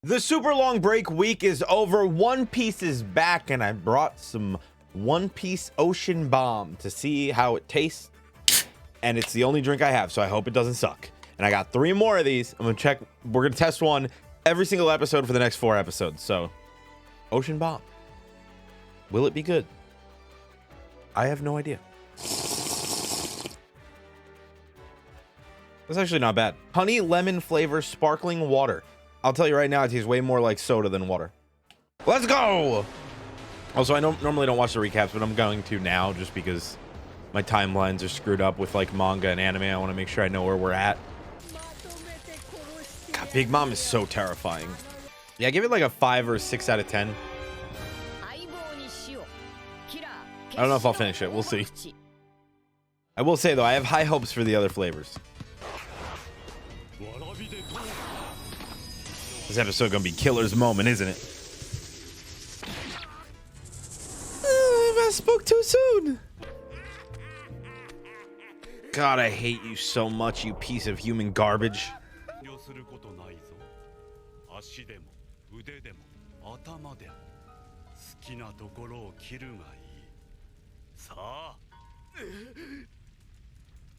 The super long break week is over. One Piece is back, and I brought some One Piece Ocean Bomb to see how it tastes. And it's the only drink I have, so I hope it doesn't suck. And I got 3 more of these. I'm gonna check. We're gonna test one every single episode for the next 4 episodes. So, Ocean Bomb. Will it be good? I have no idea. That's actually not bad. Honey lemon flavor sparkling water. I'll tell you right now, it tastes way more like soda than water. Let's go! Also, I normally don't watch the recaps, but I'm going to now just because my timelines are screwed up with like manga and anime. I want to make sure I know where we're at. God, Big Mom is so terrifying. Yeah, give it like a 5 or 6 out of 10. I don't know if I'll finish it. We'll see. I will say, though, I have high hopes for the other flavors. This episode gonna be killer's moment, isn't it? I spoke too soon. God, I hate you so much, you piece of human garbage.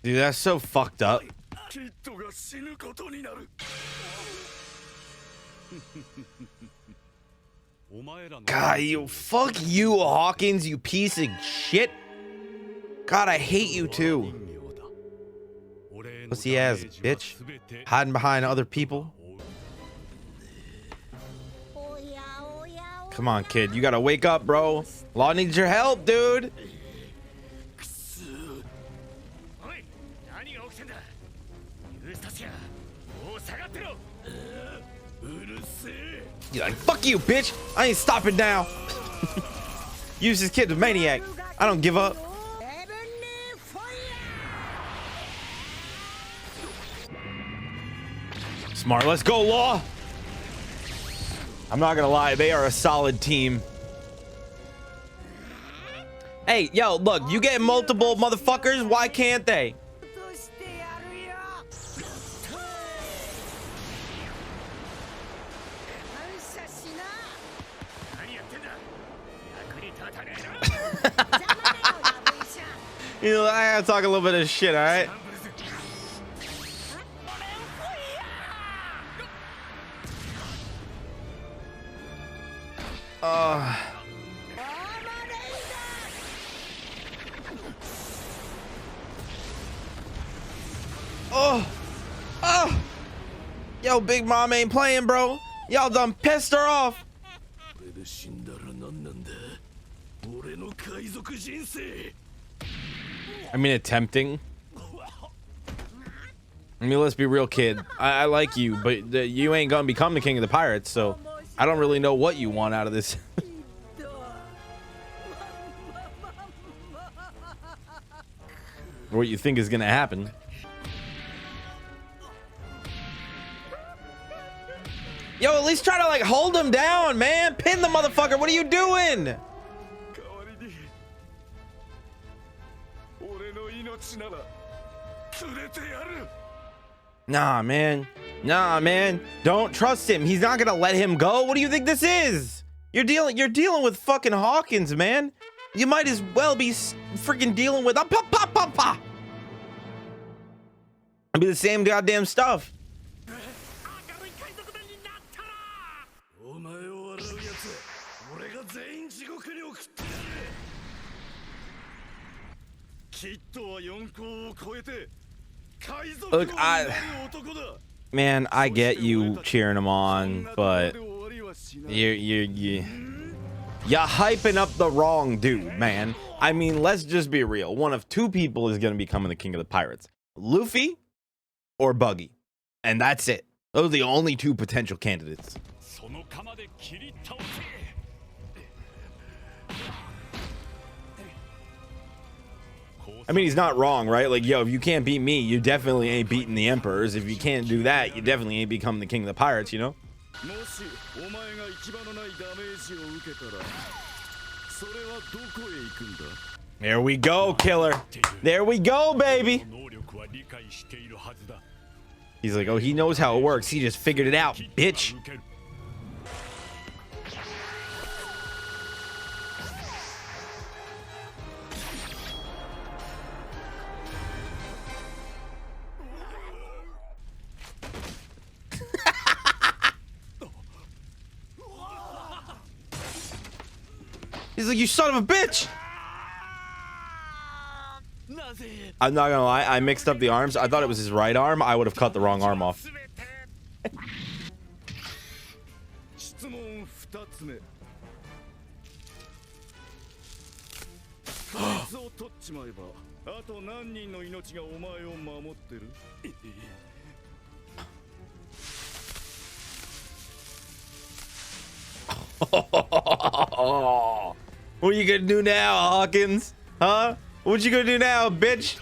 Dude, that's so fucked up. God, fuck you, Hawkins, you piece of shit. God, I hate you too. Pussy ass bitch, hiding behind other people. Come on, kid, you gotta wake up, bro. Law needs your help, dude. You're like, fuck you, bitch. I ain't stopping now. Use this kid to maniac. I don't give up. Smart. Let's go, Law. I'm not gonna lie. They are a solid team. Hey, yo, look. You get multiple motherfuckers. Why can't they? You know, I gotta talk a little bit of shit, all right? Yo, Big Mom ain't playing, bro. Y'all done pissed her off. I mean, attempting. I mean, let's be real, kid. I like you, but you ain't gonna become the king of the pirates, so I don't really know what you want out of this. Or what you think is gonna happen. Yo, at least try to like hold him down, man. Pin the motherfucker. What are you doing? Nah, man. Nah, man. Don't trust him. He's not gonna let him go. What do you think this is? You're dealing with fucking Hawkins, man. You might as well be freaking dealing with It'll be the same goddamn stuff. Look, man, I get you cheering him on, but you're hyping up the wrong dude, man. I mean, let's just be real. One of 2 people is gonna be becoming the king of the pirates: Luffy or Buggy, and that's it. Those are the only 2 potential candidates. I mean, he's not wrong, right? Like, yo, if you can't beat me, you definitely ain't beating the emperors. If you can't do that, you definitely ain't becoming the king of the pirates, you know? There we go, killer. There we go, baby. He's like, oh, he knows how it works. He just figured it out, bitch. He's like, you son of a bitch. I'm not gonna lie, I mixed up the arms. I thought it was his right arm. I would have cut the wrong arm off. What are you gonna do now, Hawkins? Huh? What you gonna do now, bitch?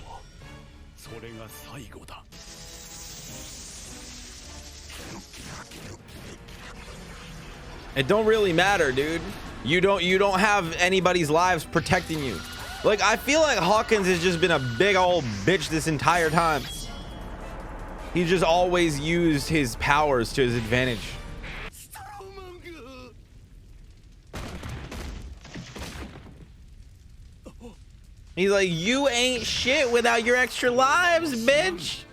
It don't really matter, dude. You don't have anybody's lives protecting you. Like, I feel like Hawkins has just been a big old bitch this entire time. He just always used his powers to his advantage. He's like, you ain't shit without your extra lives, bitch.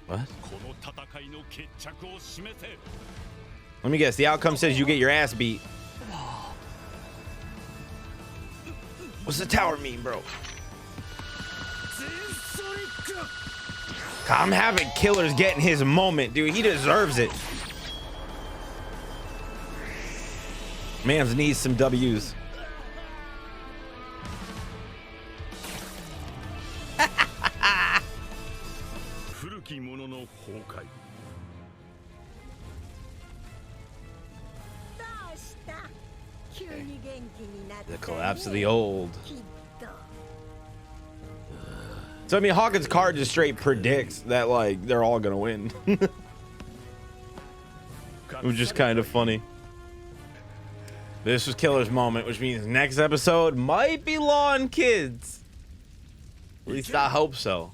What? Let me guess. The outcome says you get your ass beat. What's the tower mean, bro? I'm having Killer's getting his moment, dude. He deserves it. Man's needs some W's. The collapse of the old. So I mean, Hawkins' card just straight predicts that like they're all gonna win. Which is kind of funny. This was Killer's moment, which means next episode might be Law and Kids. At least I hope so.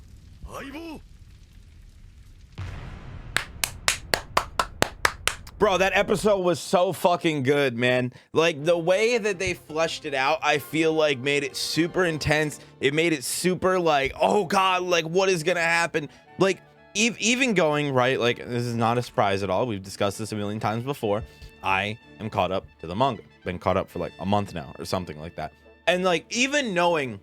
Bro, that episode was so fucking good, man. Like, the way that they fleshed it out, I feel like made it super intense. It made it super like, oh God, like what is gonna happen? Like, even going, right, like this is not a surprise at all. We've discussed this a million times before. I am caught up to the manga. Been caught up for like a month now or something like that. And like, even knowing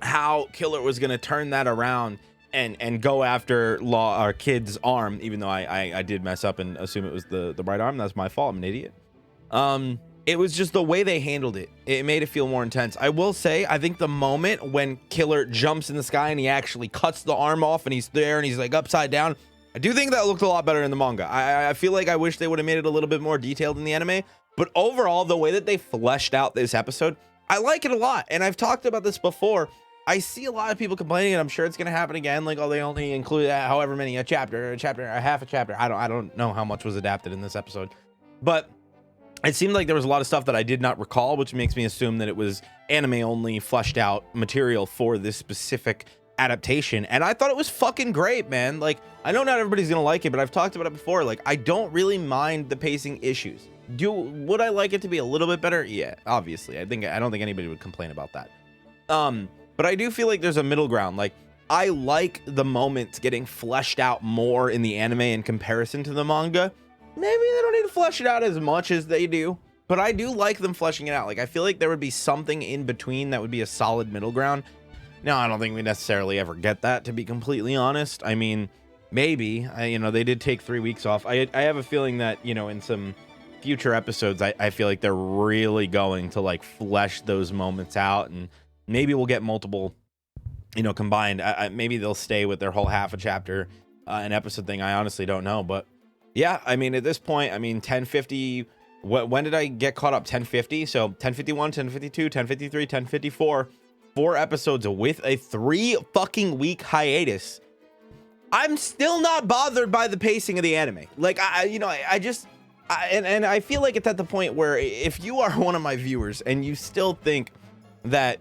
how Killer was gonna turn that around and go after Law or Kid's arm, even though I did mess up and assume it was the right arm. That's my fault. I'm an idiot. It was just the way they handled it. It made it feel more intense. I will say, I think the moment when Killer jumps in the sky and he actually cuts the arm off and he's there and he's like upside down, I do think that looked a lot better in the manga. I feel like I wish they would have made it a little bit more detailed in the anime, but overall, the way that they fleshed out this episode, I like it a lot. And I've talked about this before. I see a lot of people complaining, and I'm sure it's going to happen again. Like, oh, they only include however many, a chapter, a half a chapter. I don't know how much was adapted in this episode, but it seemed like there was a lot of stuff that I did not recall, which makes me assume that it was anime only fleshed out material for this specific adaptation. And I thought it was fucking great, man. Like, I know not everybody's going to like it, but I've talked about it before. Like, I don't really mind the pacing issues. Would I like it to be a little bit better? Yeah, obviously. I don't think anybody would complain about that. But I do feel like there's a middle ground. Like, I like the moments getting fleshed out more in the anime in comparison to the manga. Maybe they don't need to flesh it out as much as they do, but I do like them fleshing it out. Like, I feel like there would be something in between that would be a solid middle ground. Now, I don't think we necessarily ever get that, to be completely honest. I mean, maybe, they did take 3 weeks off. I have a feeling that, in some future episodes, I feel like they're really going to like flesh those moments out, and maybe we'll get multiple, combined. Maybe they'll stay with their whole half a chapter, an episode thing. I honestly don't know, but yeah, I mean, at this point, 1050. When did I get caught up? 1050. So 1051, 1052, 1053, 1054. 4 episodes with a 3 fucking week hiatus. I'm still not bothered by the pacing of the anime. Like, I feel like it's at the point where if you are one of my viewers and you still think that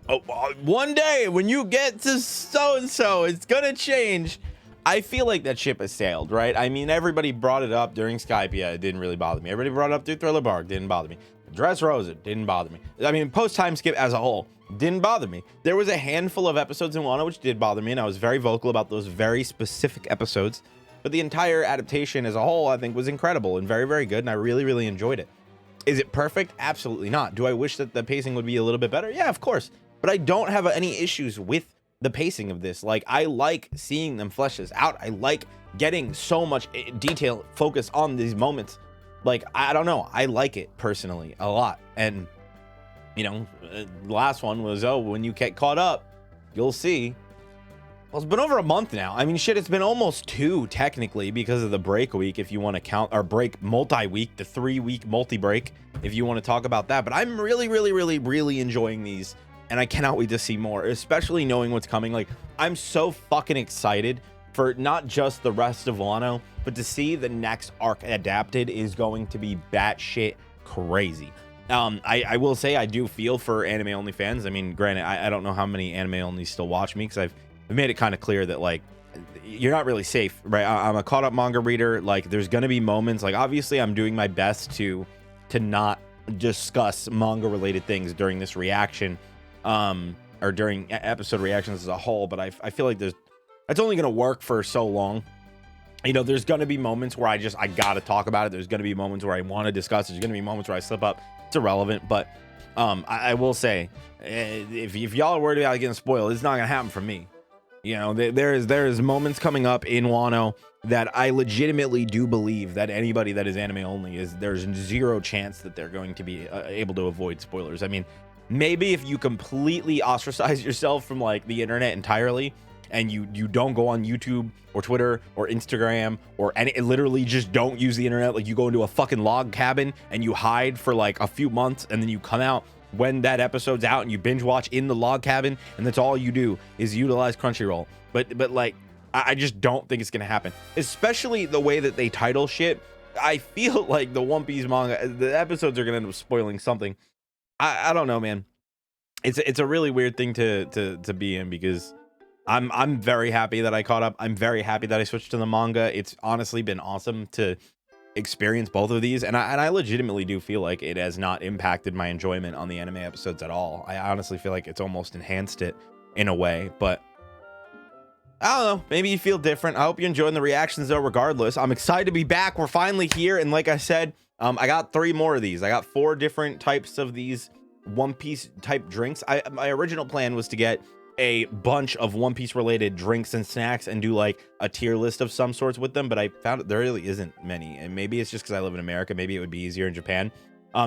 one day when you get to so-and-so, it's gonna change, I feel like that ship has sailed, right? I mean, everybody brought it up during Skypiea. It didn't really bother me. Everybody brought it up through Thriller Bark. Didn't bother me. Dressrosa didn't bother me. I mean, post-time skip as a whole didn't bother me. There was a handful of episodes in WANO which did bother me, and I was very vocal about those very specific episodes. But the entire adaptation as a whole, I think, was incredible and very, very good, and I really, really enjoyed it. Is it perfect? Absolutely not. Do I wish that the pacing would be a little bit better? Yeah, of course. But I don't have any issues with the pacing of this. Like, I like seeing them flesh this out. I like getting so much detail focus on these moments. Like, I don't know. I like it personally a lot. And, you know, the last one was, oh, when you get caught up, you'll see. Well, it's been over a month now. I mean, shit, it's been almost 2 technically because of the break week, if you want to count, or break multi-week, the 3-week multi-break, if you want to talk about that. But I'm really enjoying these, and I cannot wait to see more, especially knowing what's coming. Like, I'm so fucking excited for not just the rest of WANO, but to see the next arc adapted is going to be batshit crazy. I will say I do feel for anime only fans. I mean, granted, I don't know how many anime only still watch me, because I've made it kind of clear that, like, you're not really safe, right? I'm a caught up manga reader. Like, there's gonna be moments, like, obviously I'm doing my best to not discuss manga related things during this reaction, or during episode reactions as a whole, but I feel like it's only gonna work for so long. You know, there's gonna be moments where I gotta talk about it. There's gonna be moments where I want to discuss. There's gonna be moments where I slip up. It's irrelevant, but I will say, if y'all are worried about getting spoiled, it's not gonna happen for me. You know, there is moments coming up in WANO that I legitimately do believe that anybody that is anime only there's zero chance that they're going to be able to avoid spoilers. I mean, maybe if you completely ostracize yourself from, like, the internet entirely, and you don't go on YouTube or Twitter or Instagram or literally just don't use the internet, like, you go into a fucking log cabin and you hide for like a few months, and then you come out when that episode's out and you binge watch in the log cabin, and that's all you do is utilize Crunchyroll. But like, I just don't think it's gonna happen, especially the way that they title shit. I feel like the One Piece manga, the episodes are gonna end up spoiling something. I don't know, man. It's a really weird thing to be in, because I'm very happy that I caught up. I'm very happy that I switched to the manga. It's honestly been awesome to experience both of these, and I legitimately do feel like it has not impacted my enjoyment on the anime episodes at all. I honestly feel like it's almost enhanced it in a way, but I don't know, maybe you feel different. I hope you're enjoying the reactions though. Regardless, I'm excited to be back. We're finally here, and like I said, I got 3 more of these. I got 4 different types of these One Piece type drinks. My original plan was to get a bunch of One Piece related drinks and snacks and do like a tier list of some sorts with them, but I found there really isn't many, and maybe it's just because I live in America. Maybe it would be easier in Japan.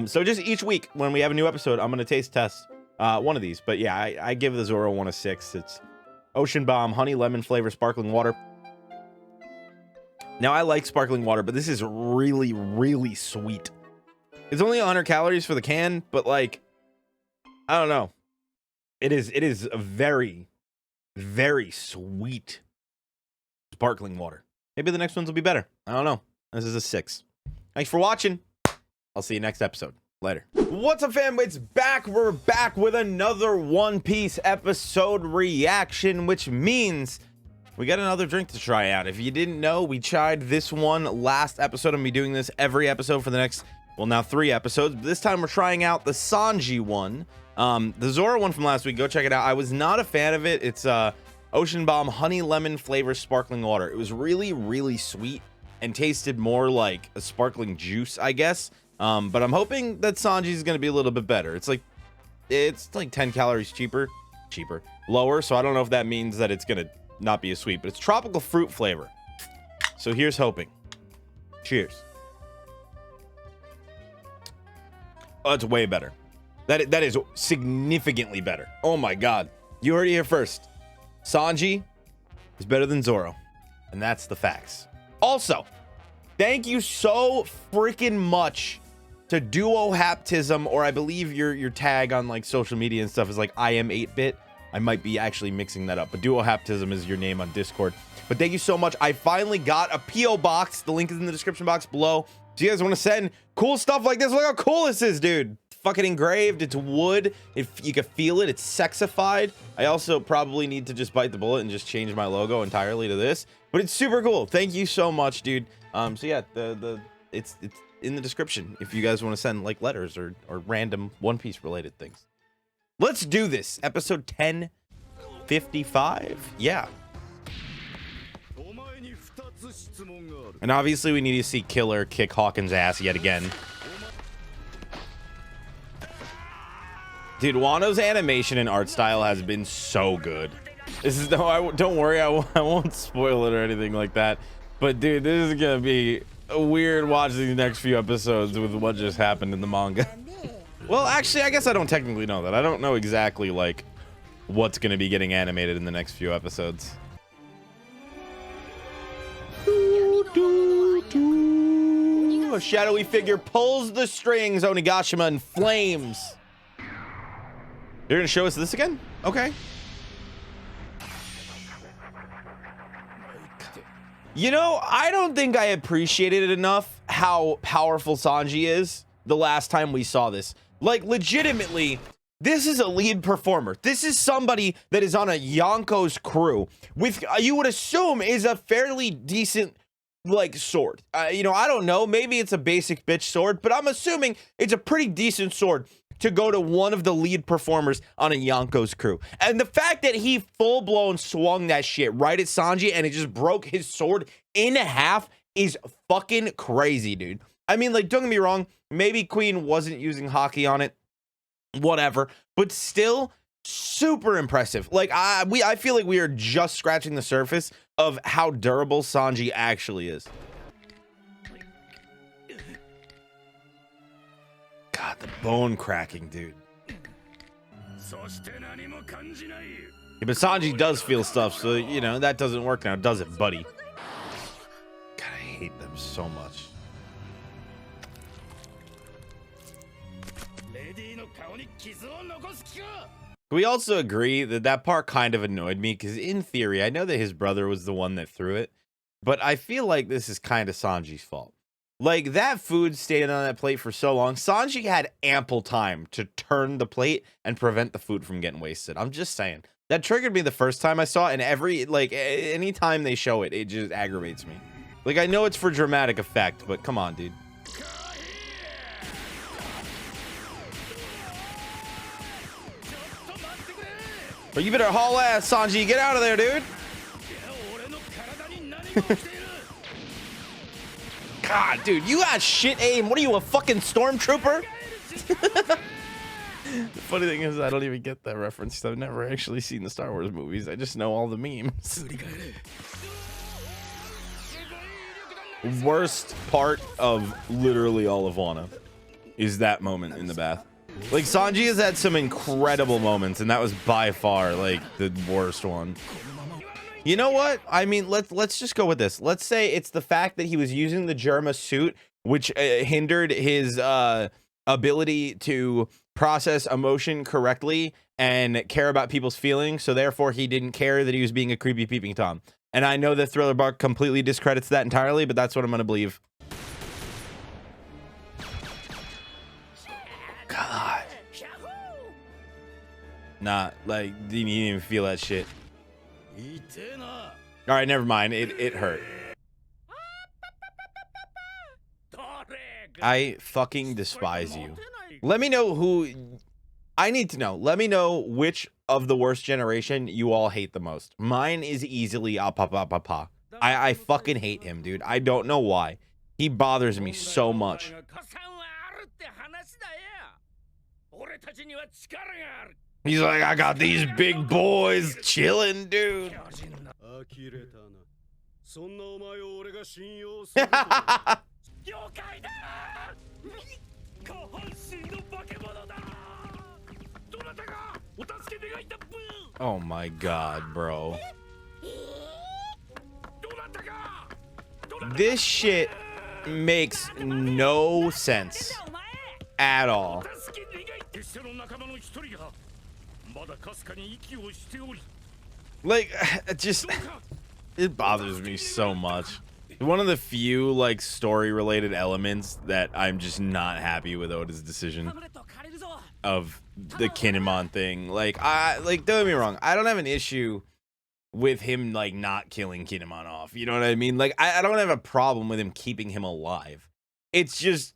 So just each week when we have a new episode, I'm gonna taste test one of these. But yeah, I give the Zoro one a 6. It's Ocean Bomb honey lemon flavor sparkling water. Now, I like sparkling water, but this is really sweet. It's only 100 calories for the can, but like, I don't know. It is a very sweet sparkling water. Maybe the next ones will be better. I don't know. This is a 6. Thanks for watching. I'll see you next episode. Later. What's up, fam? It's back. We're back with another One Piece episode reaction, which means we got another drink to try out. If you didn't know, we tried this one last episode. I'm gonna be doing this every episode for the next, well, now 3 episodes. But this time we're trying out the Sanji one. The Zoro one from last week, go check it out. I was not a fan of it. It's Ocean Bomb honey lemon flavor sparkling water. It was really sweet and tasted more like a sparkling juice, I guess. But I'm hoping that Sanji is going to be a little bit better. It's like 10 calories lower. So I don't know if that means that it's going to not be as sweet, but it's tropical fruit flavor. So here's hoping. Cheers. Oh, it's way better. That is significantly better. Oh my god. You heard it here first. Sanji is better than Zoro. And that's the facts. Also, thank you so freaking much to Duo Haptism, or I believe your tag on like social media and stuff is like I am 8-bit. I might be actually mixing that up, but Duo Haptism is your name on Discord. But thank you so much. I finally got a P.O. box. The link is in the description box below. Do you guys want to send cool stuff like this? Look how cool this is, dude. Fucking engraved. It's wood. If you can feel it, it's sexified. I also probably need to just bite the bullet and just change my logo entirely to this, but it's super cool. Thank you so much, dude. So yeah, it's in the description if you guys want to send like letters or random One Piece related things. Let's do this. Episode 1055. Yeah. And obviously we need to see Killer kick Hawkins' ass yet again. Dude, Wano's animation and art style has been so good. This is no, don't worry, I won't spoil it or anything like that. But dude, this is gonna be weird watching these next few episodes with what just happened in the manga. Well, actually, I guess I don't technically know that. I don't know exactly like what's gonna be getting animated in the next few episodes. A shadowy figure pulls the strings. Onigashima in flames. You're gonna show us this again? Okay. You know, I don't think I appreciated enough how powerful Sanji is the last time we saw this. Like, legitimately, this is a lead performer. This is somebody that is on a Yonko's crew with, you would assume, is a fairly decent, like, sword. You know, I don't know. Maybe it's a basic bitch sword, but I'm assuming it's a pretty decent sword to go to one of the lead performers on a Yonko's crew. And the fact that he full-blown swung that shit right at Sanji and it just broke his sword in half is fucking crazy, dude. I mean, like, don't get me wrong, maybe Queen wasn't using hockey on it, whatever, but still super impressive. Like, I feel like we are just scratching the surface of how durable Sanji actually is. God, the bone cracking, dude. Yeah, but Sanji does feel stuff, so, you know, that doesn't work now, does it, buddy? God, I hate them so much. We also agree that that part kind of annoyed me, because in theory, I know that his brother was the one that threw it, but I feel like this is kind of Sanji's fault. Like, that food stayed on that plate for so long. Sanji had ample time to turn the plate and prevent the food from getting wasted. I'm just saying. That triggered me the first time I saw it, and any time they show it, it just aggravates me. Like, I know it's for dramatic effect, but come on, dude. But you better haul ass, Sanji. Get out of there, dude. God, dude, you got shit aim. What are you, a fucking stormtrooper? The funny thing is, I don't even get that reference because I've never actually seen the Star Wars movies. I just know all the memes. Worst part of literally all of Wano is that moment in the bath. Like, Sanji has had some incredible moments, and that was by far like the worst one. You know what? I mean, let's just go with this. Let's say it's the fact that he was using the Germa suit, which hindered his ability to process emotion correctly and care about people's feelings. So therefore, he didn't care that he was being a creepy peeping Tom. And I know that Thriller Bark completely discredits that entirely, but that's what I'm gonna believe. God. Nah, like, didn't even feel that shit. All right, never mind. It hurt. I fucking despise you. Let me know who... I need to know. Let me know which of the worst generation you all hate the most. Mine is easily Apapapapa. I fucking hate him, dude. I don't know why. He bothers me so much. He's like, I got these big boys chilling, dude. Oh my god, bro. This shit makes no sense at all. Like, it bothers me so much. One of the few, like, story-related elements that I'm just not happy with Oda's decision of the Kinemon thing. Like, don't get me wrong, I don't have an issue with him, like, not killing Kinemon off. You know what I mean? Like, I don't have a problem with him keeping him alive. It's just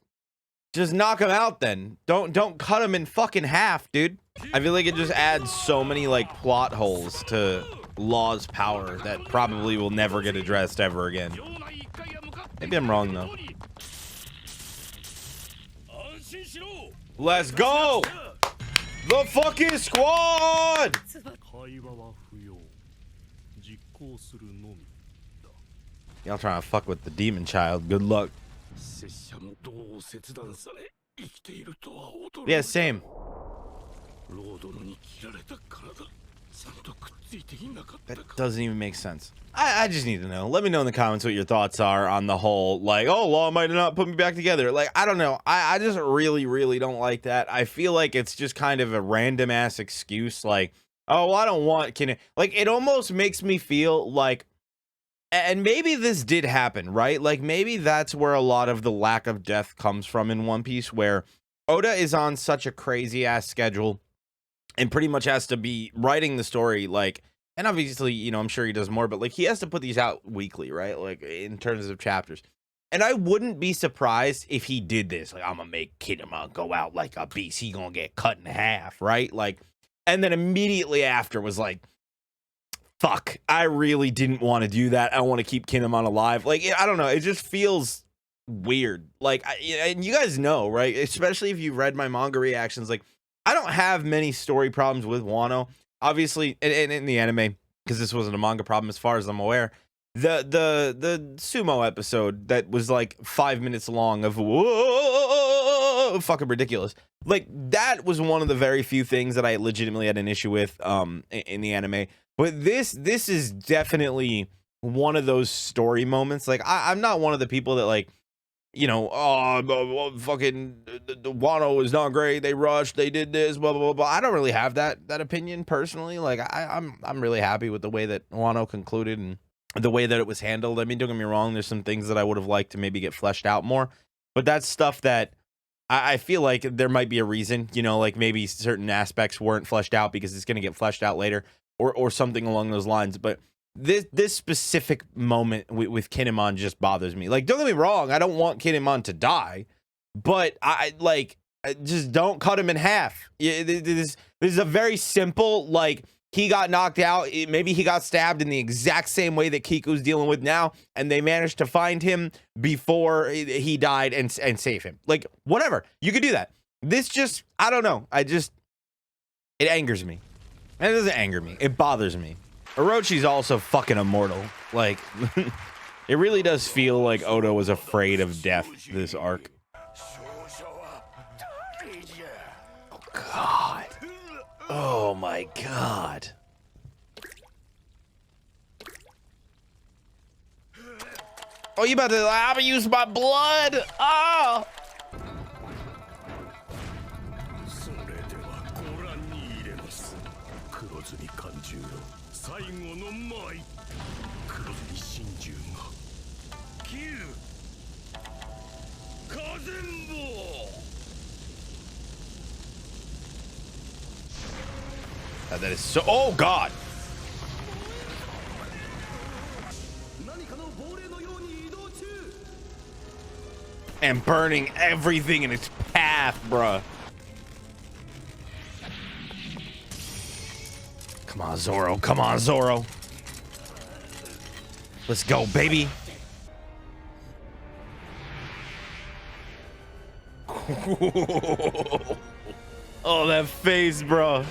knock him out then. Don't cut him in fucking half, dude. I feel like it just adds so many, like, plot holes to Law's power that probably will never get addressed ever again. Maybe I'm wrong, though. Let's go! The fucking squad! Y'all trying to fuck with the demon child. Good luck. Yeah, same. That doesn't even make sense. I just need to know. Let me know in the comments what your thoughts are on the whole, like, oh, Law might not put me back together. Like, I don't know. I just really don't like that. I feel like it's just kind of a random ass excuse. Like, oh, well, I don't want like, it almost makes me feel like, and maybe this did happen, right? Like, maybe that's where a lot of the lack of death comes from in One Piece, where Oda is on such a crazy ass schedule and pretty much has to be writing the story, like, and obviously, you know, I'm sure he does more, but like, he has to put these out weekly, right? Like, in terms of chapters. And I wouldn't be surprised if he did this. Like, I'm gonna make Kinema go out like a beast. He gonna get cut in half, right? Like, and then immediately after was like, fuck, I really didn't want to do that. I want to keep Kinema alive. Like, I don't know. It just feels weird. Like, and you guys know, right? Especially if you've read my manga reactions, like, I don't have many story problems with Wano. Obviously, in the anime, because this wasn't a manga problem as far as I'm aware. The sumo episode that was like 5 minutes long of whoa, fucking ridiculous. Like, that was one of the very few things that I legitimately had an issue with in the anime. But this is definitely one of those story moments. Like, I'm not one of the people that, like, you know, oh, fucking the Wano is not great. They rushed. They did this. Blah blah blah blah. I don't really have that opinion personally. Like, I'm really happy with the way that Wano concluded and the way that it was handled. I mean, don't get me wrong. There's some things that I would have liked to maybe get fleshed out more, but that's stuff that I feel like there might be a reason. You know, like maybe certain aspects weren't fleshed out because it's going to get fleshed out later, or something along those lines. But this specific moment with Kinemon just bothers me. Like, don't get me wrong, I don't want Kinemon to die, but I just don't cut him in half. This is a very simple, like, he got knocked out. Maybe he got stabbed in the exact same way that Kiku's dealing with now, and they managed to find him before he died and save him. Like, whatever, you could do that. This just, I don't know. It angers me. And it doesn't anger me. It bothers me. Orochi's also fucking immortal. Like, it really does feel like Oda was afraid of death this arc. Oh, God. Oh, my God. Oh, you about to, I'm gonna use my blood. Oh. That is so, oh God. And burning everything in its path, bruh. Come on, Zoro. Come on, Zoro. Let's go, baby. Oh, that face, bro.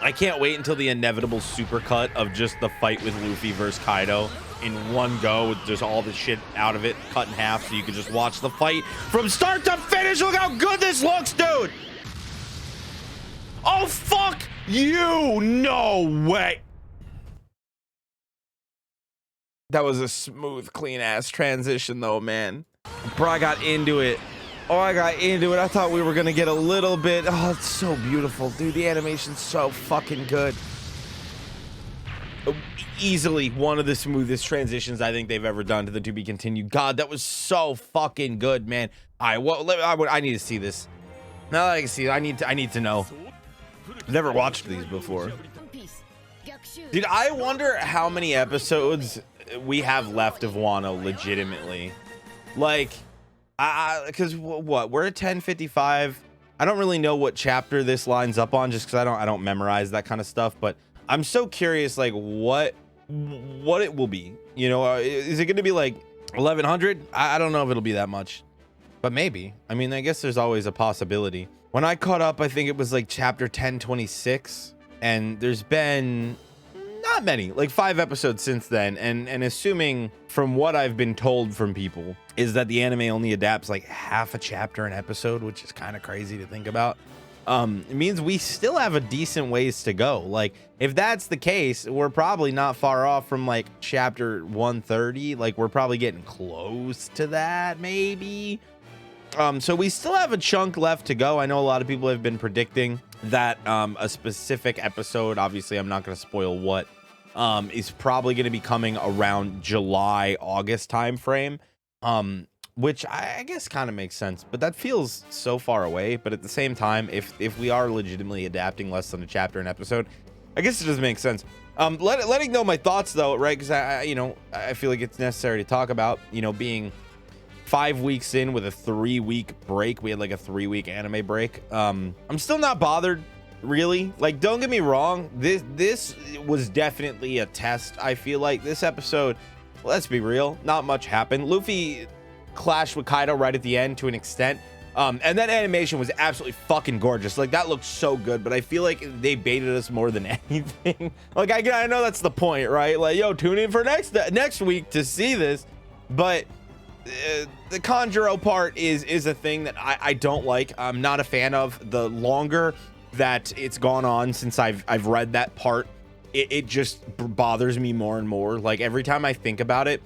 I can't wait until the inevitable supercut of just the fight with Luffy versus Kaido in one go with just all the shit out of it cut in half so you can just watch the fight from start to finish. Look how good this looks, dude. Oh, fuck you. No way. That was a smooth, clean ass transition though, man. Bro, I got into it. Oh, I got into it. I thought we were going to get a little bit. Oh, it's so beautiful, dude. The animation's so fucking good. Easily one of the smoothest transitions I think they've ever done to the To Be Continued. God, that was so fucking good, man. All right, well, I need to see this. Now that I can see it, I need to know. I've never watched these before. Dude, I wonder how many episodes we have left of Wano legitimately. Like, because what, we're at 10:55. I don't really know what chapter this lines up on, just because I don't memorize that kind of stuff. But I'm so curious, like what it will be. You know, is it going to be like 1100? I don't know if it'll be that much, but maybe. I mean, I guess there's always a possibility. When I caught up, I think it was like chapter 1026, and there's been not many, like 5 episodes since then. And assuming from what I've been told from people is that the anime only adapts like half a chapter an episode, which is kind of crazy to think about. It means we still have a decent ways to go. Like, if that's the case, we're probably not far off from like chapter 130. Like, we're probably getting close to that, maybe. So we still have a chunk left to go. I know a lot of people have been predicting that a specific episode, obviously I'm not going to spoil what, is probably going to be coming around July, August time frame. Which I guess kind of makes sense, but that feels so far away. But at the same time, if we are legitimately adapting less than a chapter an episode, I guess it doesn't make sense. Letting know my thoughts though, right? Because I feel like it's necessary to talk about, being 5 weeks in with a 3-week break. We had like a 3-week anime break. I'm still not bothered, really. Like, don't get me wrong, this was definitely a test. I feel like this episode, let's be real, not much happened. Luffy clashed with Kaido right at the end to an extent, and that animation was absolutely fucking gorgeous. Like, that looked so good, but I feel like they baited us more than anything. Like, I know that's the point, right? Like, yo, tune in for next week to see this. But the Kanjuro part is a thing that I don't like. I'm not a fan of. The longer that it's gone on since I've read that part, it just bothers me more and more. Like, every time I think about it,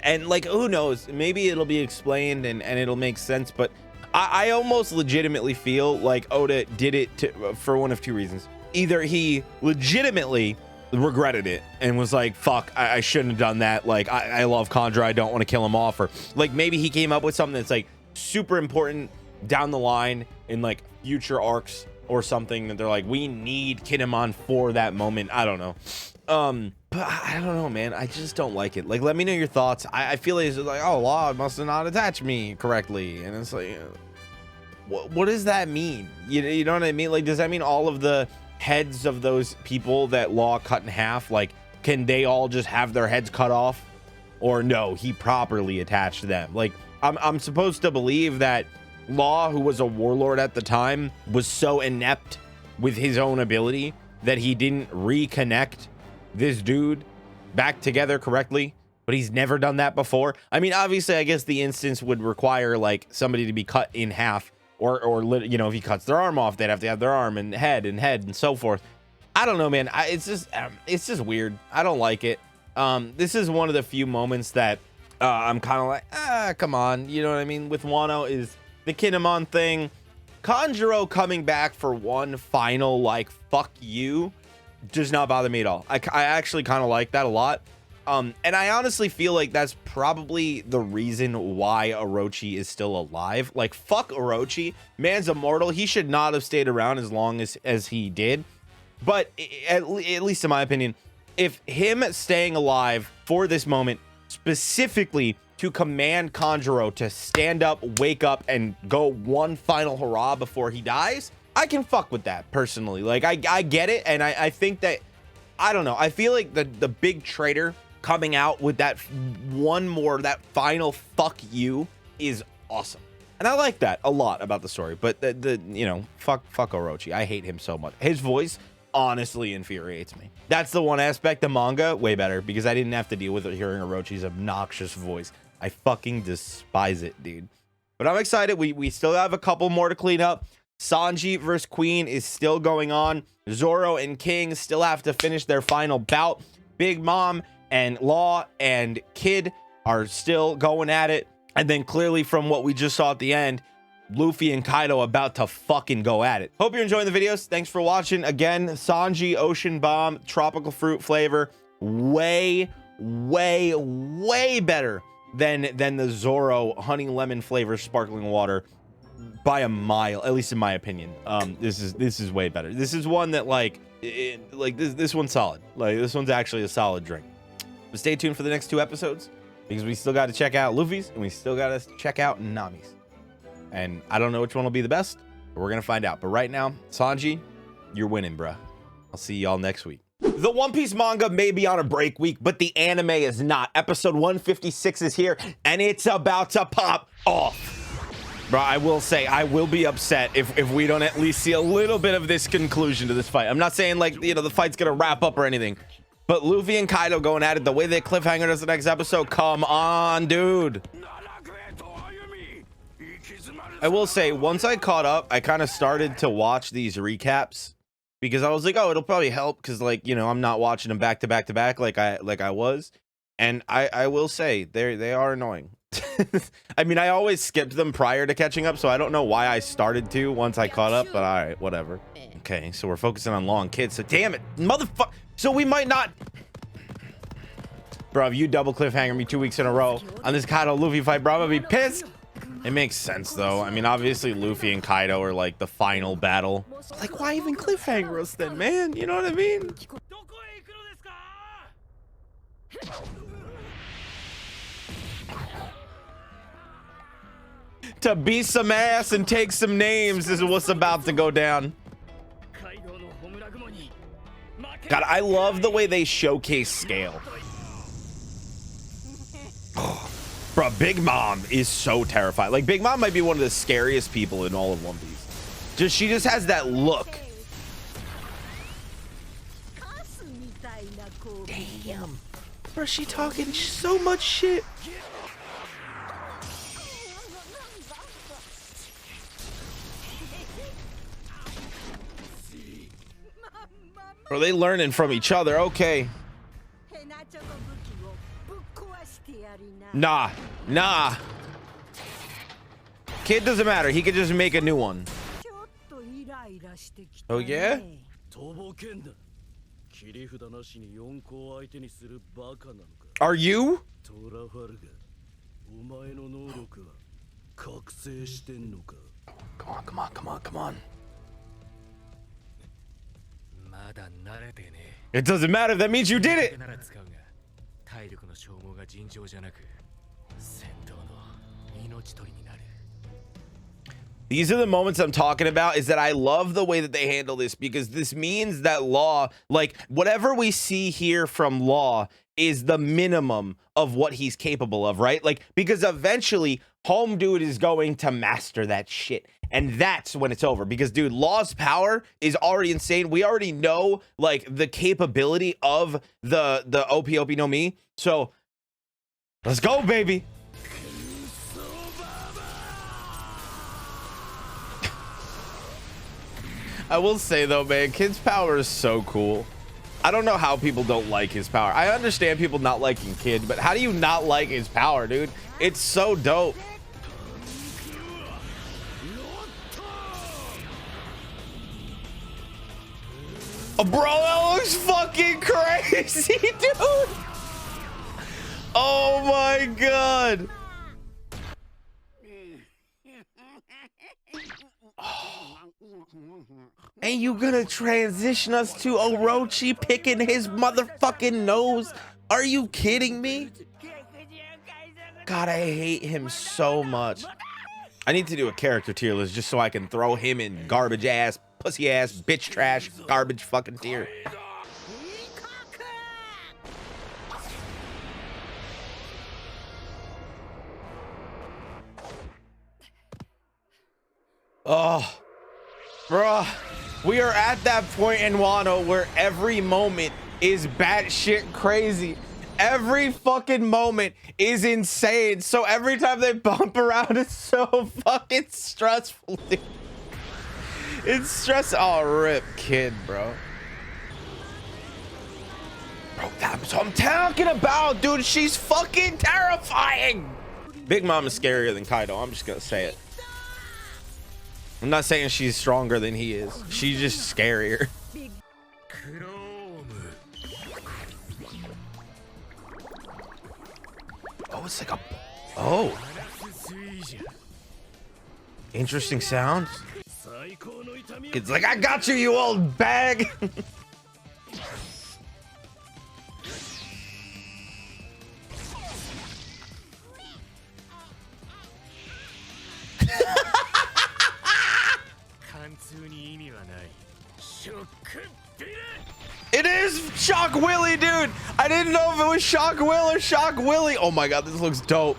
and like, who knows, maybe it'll be explained and it'll make sense, but I almost legitimately feel like Oda did it for one of two reasons. Either he legitimately regretted it and was like, fuck, I shouldn't have done that. Like, I love Kanjuro, I don't want to kill him off. Or like, maybe he came up with something that's like super important down the line in like future arcs or something that they're like, we need Kinemon for that moment. I don't know. But I don't know, man. I just don't like it. Like, let me know your thoughts. I feel like it's like, oh, Law must have not attached me correctly. And it's like, what does that mean? You know what I mean? Like, does that mean all of the heads of those people that Law cut in half, like, can they all just have their heads cut off? Or no, he properly attached them. Like, I'm supposed to believe that Law, who was a warlord at the time, was so inept with his own ability that he didn't reconnect this dude back together correctly, but he's never done that before. I mean, obviously, I guess the instance would require like somebody to be cut in half, or if he cuts their arm off, they'd have to have their arm and head and so forth. I don't know, man. It's just weird. I don't like it. This is one of the few moments that I'm kind of like, come on, you know what I mean? With Wano is the Kinemon thing. Kanjuro coming back for one final like fuck you does not bother me at all. I actually kind of like that a lot. And I honestly feel like that's probably the reason why Orochi is still alive. Like, fuck Orochi. Man's immortal. He should not have stayed around as long as he did. But at least in my opinion, if him staying alive for this moment, specifically to command Kanjuro to stand up, wake up, and go one final hurrah before he dies, I can fuck with that personally. Like, I get it, and I think that, I don't know, I feel like the big traitor coming out with that that final fuck you is awesome. And I like that a lot about the story. But fuck Orochi. I hate him so much. His voice honestly infuriates me. That's the one aspect of manga way better, because I didn't have to deal with it hearing Orochi's obnoxious voice. I fucking despise it, dude. But I'm excited. We still have a couple more to clean up. Sanji versus Queen is still going on. Zoro and King still have to finish their final bout. Big Mom and Law and Kid are still going at it. And then clearly from what we just saw at the end, Luffy and Kaido about to fucking go at it. Hope you're enjoying the videos. Thanks for watching. Again, Sanji Ocean Bomb tropical fruit flavor, way better than the Zoro honey lemon flavor sparkling water by a mile, at least in my opinion. This is way better. This is one that this one's solid. Like, this one's actually a solid drink. But stay tuned for the next 2 episodes. because we still got to check out Luffy's and we still got to check out Nami's. And I don't know which one will be the best, but we're going to find out. But right now, Sanji, you're winning, bruh. I'll see y'all next week. The One Piece manga may be on a break week, but the anime is not. Episode 156 is here, and it's about to pop off. Bro, I will say, I will be upset if we don't at least see a little bit of this conclusion to this fight. I'm not saying, like, you know, the fight's gonna wrap up or anything, but Luffy and Kaido going at it, the way they cliffhanger us the next episode, come on, dude. I will say, once I caught up, I kind of started to watch these recaps because I was like, oh, it'll probably help because, like, you know, I'm not watching them back to back to back like I was. And I will say, they are annoying. I mean, I always skipped them prior to catching up, so I don't know why I started to once I caught up, but all right, whatever. Okay, so we're focusing on Law and Kid, so damn it, motherfucker. So we might not... Bro, if you double cliffhanger me 2 weeks in a row on this Kaido Luffy fight, bro, I'm gonna be pissed. It makes sense, though. I mean, obviously, Luffy and Kaido are, like, the final battle. Like, why even cliffhanger us then, man? You know what I mean? To beat some ass and take some names is what's about to go down. God, I love the way they showcase scale. Bro, Big Mom is so terrifying. Like, Big Mom might be one of the scariest people in all of One Piece. She just has that look. Damn. Bro, she talking so much shit. Bro, they learning from each other. Okay. Nah. Kid doesn't matter. He could just make a new one. Oh, yeah? Are you? Come on. It doesn't matter. That means you did it. These are the moments I'm talking about, is that I love the way that they handle this, because this means that Law, like, whatever we see here from Law is the minimum of what he's capable of, right? Like, because eventually Home Dude is going to master that shit. And that's when it's over, because, dude, Law's power is already insane. We already know, like, the capability of the OP no Mi. So let's go, baby. I will say, though, man, Kid's power is so cool. I don't know how people don't like his power. I understand people not liking Kid, but how do you not like his power, dude? It's so dope. Oh, bro, that looks fucking crazy, dude. Oh my god. And you gonna transition us to Orochi picking his motherfucking nose? Are you kidding me? God, I hate him so much. I need to do a character tier list just so I can throw him in garbage ass, pussy ass, bitch trash, garbage fucking tier. Oh, bruh. We are at that point in Wano where every moment is batshit crazy. Every fucking moment is insane. So every time they bump around, it's so fucking stressful, dude. It's stressful. Oh, rip Kid, bro. Bro, that's what I'm talking about, dude. She's fucking terrifying. Big Mom is scarier than Kaido. I'm just gonna say it. I'm not saying she's stronger than he is. She's just scarier. Oh, it's like a... Oh. Interesting sound. It's like, I got you, you old bag. Shock Willie, dude. I didn't know if it was Shock Will or Shock Willie. Oh my God, this looks dope.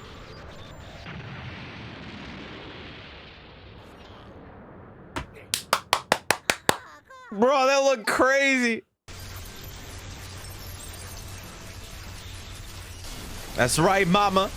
Bro, that looked crazy. That's right, mama.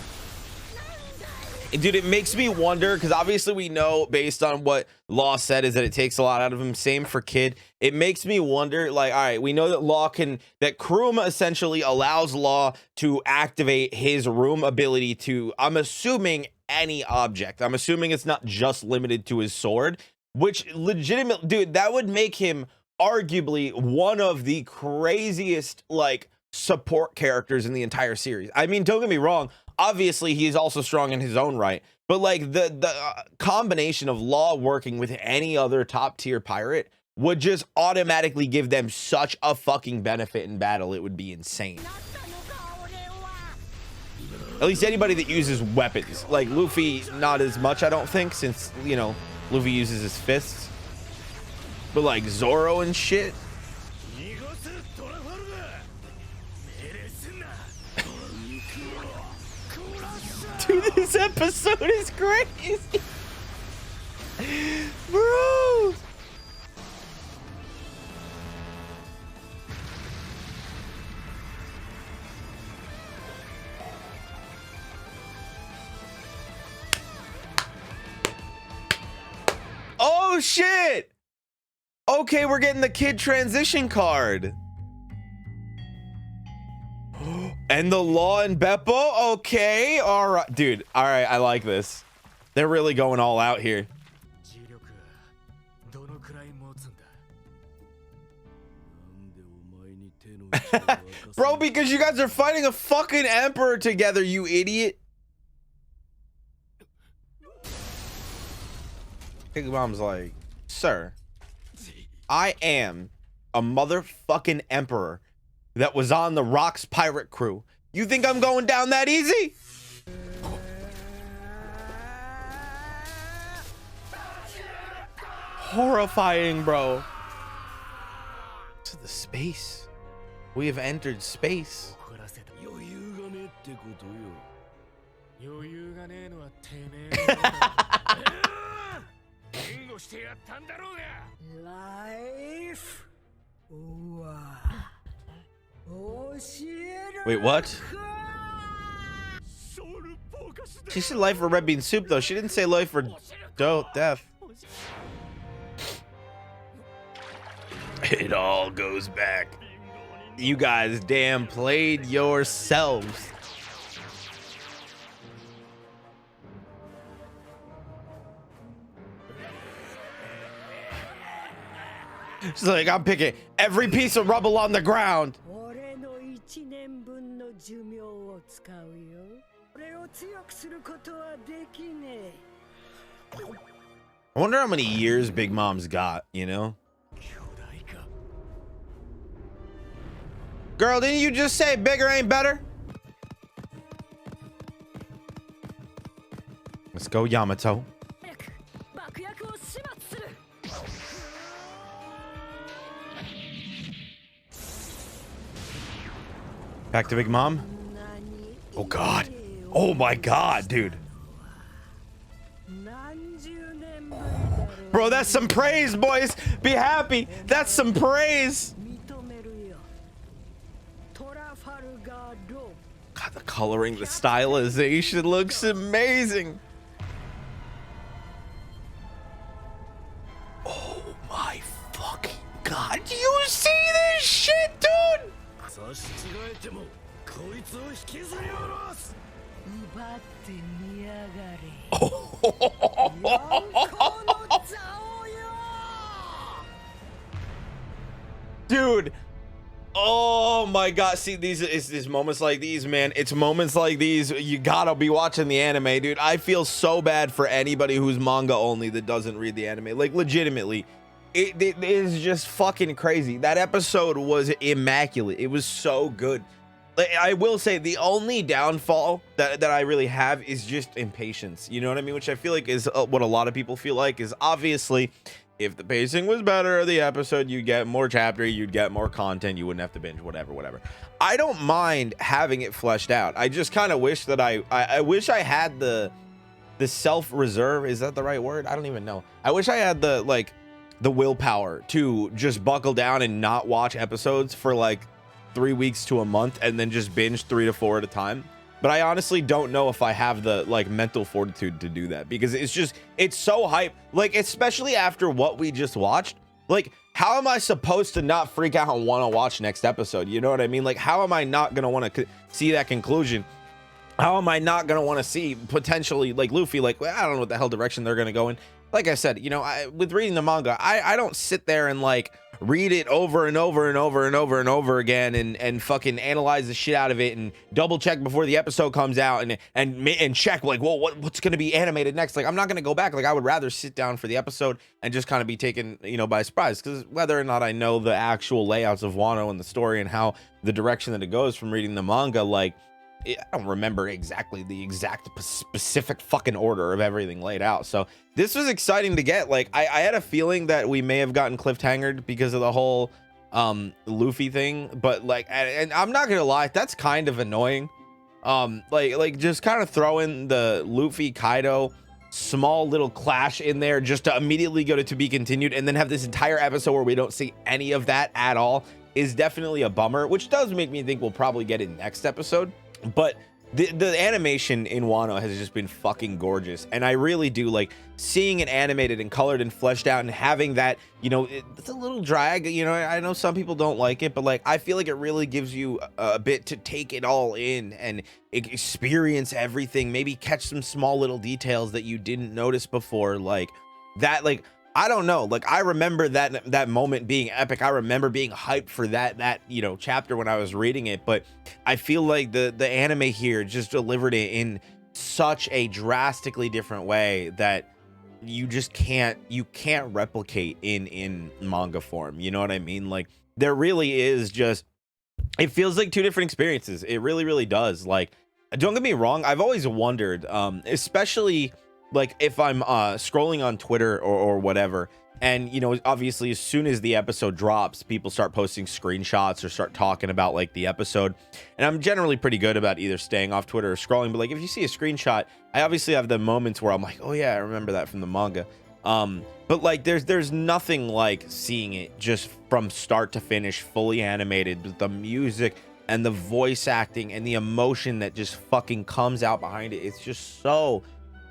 And dude, it makes me wonder, because obviously we know based on what Law said is that it takes a lot out of him. Same for Kid. It makes me wonder, like, all right, we know that that Kuruma essentially allows Law to activate his room ability to, I'm assuming, any object. I'm assuming it's not just limited to his sword, which legitimately, dude, that would make him arguably one of the craziest, like, support characters in the entire series. I mean, don't get me wrong. Obviously, he's also strong in his own right, but like the combination of Law working with any other top tier pirate would just automatically give them such a fucking benefit in battle. It would be insane. At least anybody that uses weapons, like Luffy, not as much, I don't think, since, you know, Luffy uses his fists, but like Zoro and shit. Dude, this episode is crazy. Bro. Oh shit. Okay, we're getting the Kid transition card. And the Law and Beppo. Okay, all right, dude. All right, I like this. They're really going all out here. Bro, because you guys are fighting a fucking emperor together, you idiot. Big Mom's like, sir, I am a motherfucking emperor that was on the Rocks pirate crew. You think I'm going down that easy? Horrifying, bro. To the space. We have entered space. Life. Wait, what? She said life for red bean soup, though. She didn't say life for death. It all goes back. You guys damn played yourselves. She's like, I'm picking every piece of rubble on the ground. I wonder how many years Big Mom's got, you know? Girl, didn't you just say bigger ain't better? Let's go, Yamato. Back to Big Mom. Oh God. Oh my God, dude. Bro, that's some praise, boys. Be happy. That's some praise. God, the coloring, the stylization looks amazing. Oh my fucking God. Do you see this shit, dude? Dude, oh my God. See, these moments like these, man. It's moments like these you gotta be watching the anime, dude. I feel so bad for anybody who's manga only that doesn't read the anime. Like, legitimately, it is just fucking crazy. That episode was immaculate. It was so good. I will say the only downfall that I really have is just impatience. You know what I mean? Which I feel like is what a lot of people feel like. Is obviously if the pacing was better of the episode, you'd get more chapter, you'd get more content, you wouldn't have to binge, whatever. I don't mind having it fleshed out. I just kind of wish that I wish I had the self-reserve. Is that the right word? I don't even know. I wish I had the willpower to just buckle down and not watch episodes for like 3 weeks to a month and then just binge 3 to 4 at a time. But I honestly don't know if I have the mental fortitude to do that, because it's so hype. Like, especially after what we just watched, like, how am I supposed to not freak out and want to watch next episode? You know what I mean? Like, how am I not going to want to see that conclusion? How am I not going to want to see potentially like Luffy, like, well, I don't know what the hell direction they're going to go in. Like I said, you know, with reading the manga, I don't sit there and like read it over and over again and fucking analyze the shit out of it and double check before the episode comes out and check like, well, what's going to be animated next? Like, I'm not going to go back. Like, I would rather sit down for the episode and just kind of be taken, you know, by surprise, because whether or not I know the actual layouts of Wano and the story and how the direction that it goes from reading the manga, like, I don't remember exactly the exact specific fucking order of everything laid out. So this was exciting to get. Like, I had a feeling that we may have gotten cliffhangered because of the whole Luffy thing, but like, and I'm not gonna lie, that's kind of annoying. Like just kind of throwing the Luffy Kaido small little clash in there just to immediately go to be continued and then have this entire episode where we don't see any of that at all is definitely a bummer, which does make me think we'll probably get it next episode. But the animation in Wano has just been fucking gorgeous, and I really do like seeing it animated and colored and fleshed out and having that, you know, it's a little drag, you know, I know some people don't like it, but like I feel like it really gives you a bit to take it all in and experience everything, maybe catch some small little details that you didn't notice before, like that. Like, I don't know, like I remember that moment being epic. I remember being hyped for that you know, chapter when I was reading it, but I feel like the anime here just delivered it in such a drastically different way that you just can't replicate in manga form. You know what I mean? Like, there really is just, it feels like two different experiences. It really does. Like, don't get me wrong, I've always wondered, especially like if I'm scrolling on Twitter or whatever, and you know, obviously as soon as the episode drops, people start posting screenshots or start talking about like the episode, and I'm generally pretty good about either staying off Twitter or scrolling, but like if you see a screenshot, I obviously have the moments where I'm like, oh yeah, I remember that from the manga. But like there's nothing like seeing it just from start to finish fully animated with the music and the voice acting and the emotion that just fucking comes out behind it. It's just so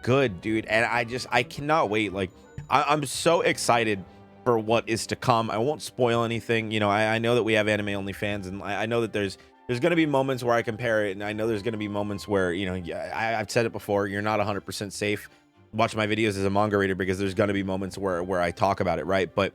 good, dude, and I cannot wait. Like, I'm so excited for what is to come. I won't spoil anything, you know. I know that we have anime only fans, and I know that there's gonna be moments where I compare it, and I know there's gonna be moments where, you know, I've said it before, you're not 100% safe watching my videos as a manga reader, because there's gonna be moments where I talk about it, right? But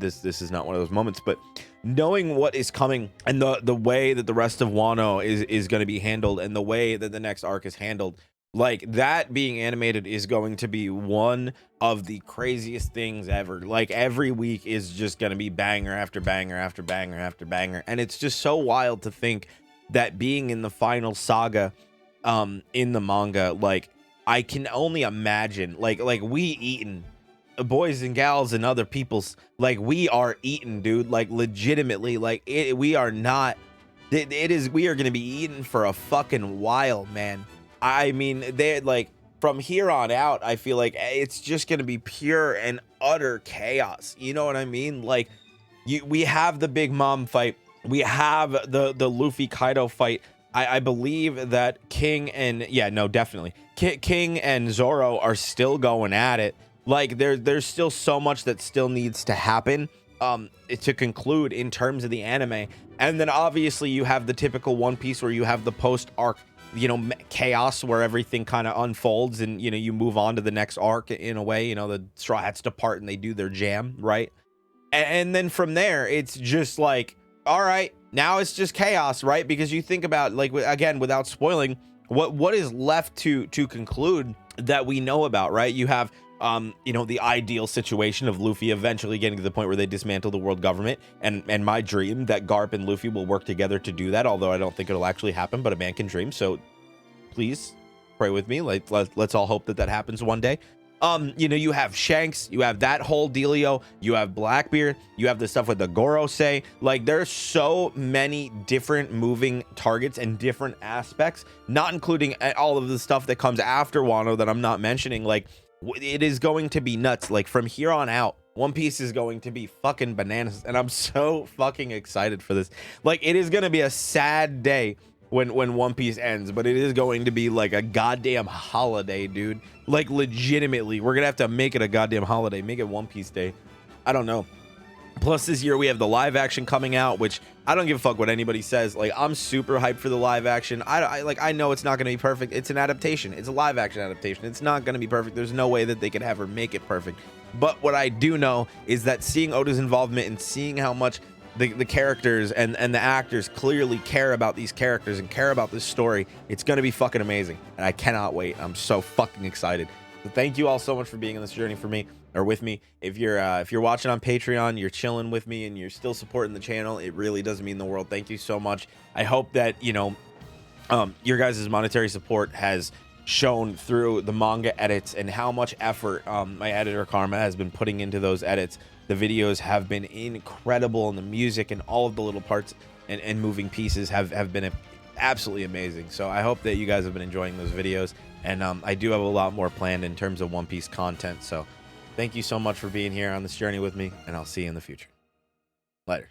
this is not one of those moments. But knowing what is coming and the way that the rest of Wano is going to be handled, and the way that the next arc is handled, like that being animated is going to be one of the craziest things ever. Like, every week is just going to be banger after banger after banger after banger, and it's just so wild to think that being in the final saga in the manga, like I can only imagine like we eaten, boys and gals and other people's, like we are eaten, dude, like legitimately, like we are not, we are going to be eaten for a fucking while, man. I mean, they're like, from here on out, I feel like it's just going to be pure and utter chaos. You know what I mean? Like, we have the Big Mom fight. We have the Luffy Kaido fight. I believe that King and, yeah, no, definitely. King and Zoro are still going at it. Like, there's still so much that still needs to happen to conclude in terms of the anime. And then obviously you have the typical One Piece where you have the post-arc, you know, chaos where everything kind of unfolds and, you know, you move on to the next arc in a way. You know, the Straw Hats depart and they do their jam, right? And then from there, it's just like, all right, now it's just chaos, right? Because you think about, like, again, without spoiling, what is left to conclude that we know about, right? You have you know, the ideal situation of Luffy eventually getting to the point where they dismantle the world government, and my dream that Garp and Luffy will work together to do that, although I don't think it'll actually happen, but a man can dream. So please pray with me. Like, let's all hope that happens one day. You know, you have Shanks, you have that whole dealio, you have Blackbeard, you have the stuff with the Gorosei. Like, there's so many different moving targets and different aspects, not including all of the stuff that comes after Wano that I'm not mentioning. Like, it is going to be nuts. Like, from here on out, One Piece is going to be fucking bananas, and I'm so fucking excited for this. Like, it is going to be a sad day when One Piece ends, but it is going to be like a goddamn holiday, dude. Like, legitimately, we're gonna have to make it a goddamn holiday. Make it One Piece Day. I don't know. Plus, this year we have the live action coming out, which I don't give a fuck what anybody says. Like, I'm super hyped for the live action. I know it's not gonna be perfect. It's an adaptation. It's a live action adaptation. It's not gonna be perfect. There's no way that they could ever make it perfect. But what I do know is that seeing Oda's involvement and seeing how much the characters and the actors clearly care about these characters and care about this story, it's gonna be fucking amazing, and I cannot wait. I'm so fucking excited. So thank you all so much for being on this journey for me, or with me. If you're watching on Patreon, you're chilling with me, and you're still supporting the channel, it really does mean the world. Thank you so much. I hope that, you know, your guys' monetary support has shown through the manga edits and how much effort my editor Karma has been putting into those edits. The videos have been incredible, and the music and all of the little parts and moving pieces have been absolutely amazing. So I hope that you guys have been enjoying those videos, and I do have a lot more planned in terms of One Piece content. So thank you so much for being here on this journey with me, and I'll see you in the future. Later.